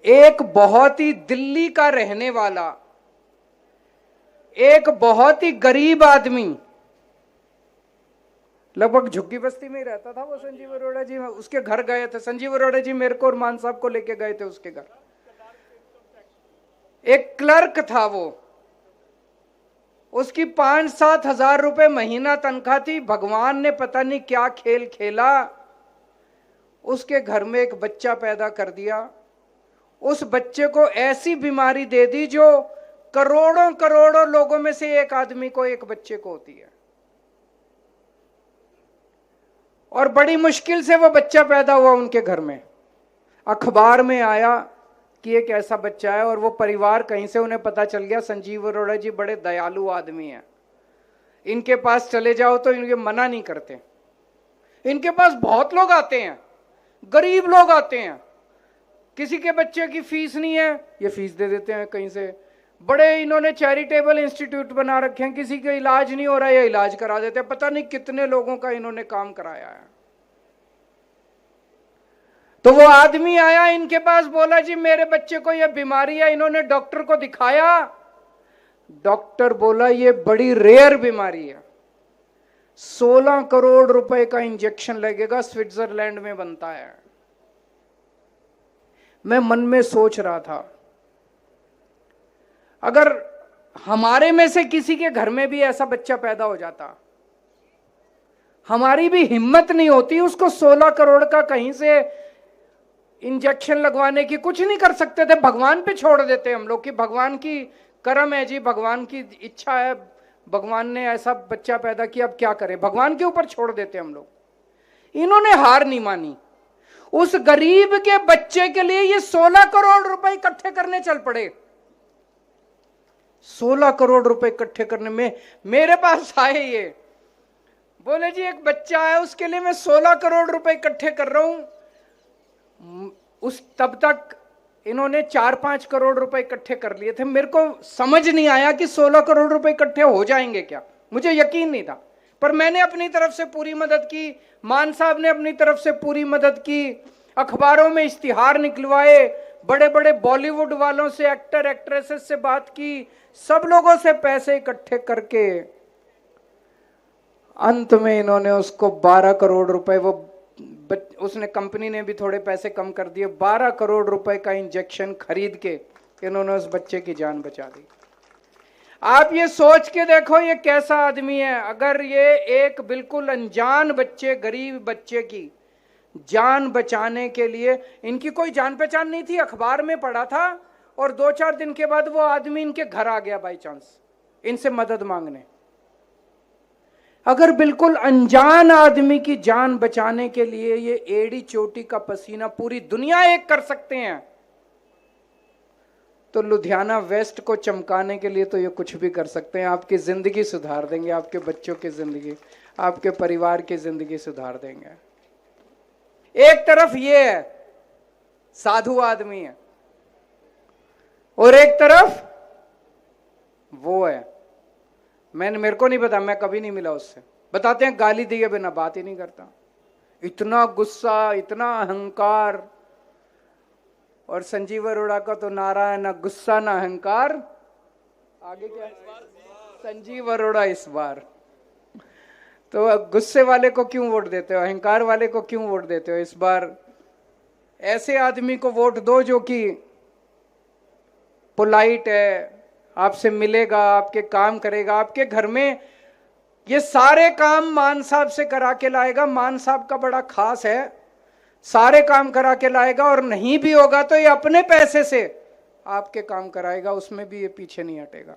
एक बहुत ही दिल्ली का रहने वाला, एक बहुत ही गरीब आदमी, लगभग झुग्गी बस्ती में ही रहता था वो संजीव अरोड़ा जी। उसके घर गए थे संजीव अरोड़ा जी, मेरे को और मान साहब को लेके गए थे उसके घर। एक क्लर्क था वो, उसकी 5-7 हजार रुपए महीना तनख्वाह थी। भगवान ने पता नहीं क्या खेल खेला, उसके घर में एक बच्चा पैदा कर दिया। उस बच्चे को ऐसी बीमारी दे दी जो करोड़ों करोड़ों लोगों में से एक आदमी को, एक बच्चे को होती है। और बड़ी मुश्किल से वो बच्चा पैदा हुआ उनके घर में। अखबार में आया कि एक ऐसा बच्चा है, और वो परिवार कहीं से उन्हें पता चल गया संजीव अरोड़ा जी बड़े दयालु आदमी हैं, इनके पास चले जाओ तो इनके मना नहीं करते। इनके पास बहुत लोग आते हैं, गरीब लोग आते हैं, किसी के बच्चे की फीस नहीं है, ये फीस दे देते हैं कहीं से। बड़े इन्होंने चैरिटेबल इंस्टीट्यूट बना रखे हैं, किसी का इलाज नहीं हो रहा है या इलाज करा देते हैं। पता नहीं कितने लोगों का इन्होंने काम कराया है। तो वो आदमी आया इनके पास, बोला जी मेरे बच्चे को ये बीमारी है। इन्होंने डॉक्टर को दिखाया, डॉक्टर बोला ये बड़ी रेयर बीमारी है, 16 करोड़ रुपए का इंजेक्शन लगेगा, स्विट्जरलैंड में बनता है। मैं मन में सोच रहा था, अगर हमारे में से किसी के घर में भी ऐसा बच्चा पैदा हो जाता, हमारी भी हिम्मत नहीं होती उसको 16 करोड़ का कहीं से इंजेक्शन लगवाने की। कुछ नहीं कर सकते थे, भगवान पे छोड़ देते हम लोग कि भगवान की करम है जी, भगवान की इच्छा है, भगवान ने ऐसा बच्चा पैदा किया, अब क्या करें, भगवान के ऊपर छोड़ देते हम लोग। इन्होंने हार नहीं मानी, उस गरीब के बच्चे के लिए ये 16 करोड़ रुपए इकट्ठे करने चल पड़े। 16 करोड़ रुपए इकट्ठे करने में मेरे पास आए, ये बोले जी एक बच्चा है उसके लिए मैं 16 करोड़ रुपए इकट्ठे कर रहा हूं। उस तब तक इन्होंने 4-5 करोड़ रुपए इकट्ठे कर लिए थे। मेरे को समझ नहीं आया कि 16 करोड़ रुपए इकट्ठे हो जाएंगे क्या, मुझे यकीन नहीं था। पर मैंने अपनी तरफ से पूरी मदद की, मान साहब ने अपनी तरफ से पूरी मदद की, अखबारों में इश्तिहार निकलवाए, बड़े बड़े बॉलीवुड वालों से, एक्टर एक्ट्रेसेस से बात की, सब लोगों से पैसे इकट्ठे करके अंत में इन्होंने उसको 12 करोड़ रुपए, वो उसने, कंपनी ने भी थोड़े पैसे कम कर दिए, 12 करोड़ रुपए का इंजेक्शन खरीद के इन्होंने उस बच्चे की जान बचा दी। आप ये सोच के देखो ये कैसा आदमी है। अगर ये एक बिल्कुल अनजान बच्चे, गरीब बच्चे की जान बचाने के लिए, इनकी कोई जान पहचान नहीं थी, अखबार में पढ़ा था, और 2-4 दिन के बाद वो आदमी इनके घर आ गया बाई चांस इनसे मदद मांगने। अगर बिल्कुल अनजान आदमी की जान बचाने के लिए ये एड़ी चोटी का पसीना पूरी दुनिया एक कर सकते हैं, तो लुधियाना वेस्ट को चमकाने के लिए तो ये कुछ भी कर सकते हैं। आपकी जिंदगी सुधार देंगे, आपके बच्चों की जिंदगी, आपके परिवार की जिंदगी सुधार देंगे। एक तरफ ये है साधु आदमी है, और एक तरफ वो है, मेरे को नहीं पता, मैं कभी नहीं मिला उससे। बताते हैं गाली दिए बिना बात ही नहीं करता, इतना गुस्सा, इतना अहंकार। और संजीव अरोड़ा का तो नारा है, ना गुस्सा ना अहंकार, आगे क्या, संजीव अरोड़ा इस बार। तो गुस्से वाले को क्यों वोट देते हो, अहंकार वाले को क्यों वोट देते हो? इस बार ऐसे आदमी को वोट दो जो कि पोलाइट है, आपसे मिलेगा, आपके काम करेगा, आपके घर में ये सारे काम मान साहब से करा के लाएगा। मान साहब का बड़ा खास है, सारे काम करा के लाएगा, और नहीं भी होगा तो ये अपने पैसे से आपके काम कराएगा, उसमें भी ये पीछे नहीं हटेगा।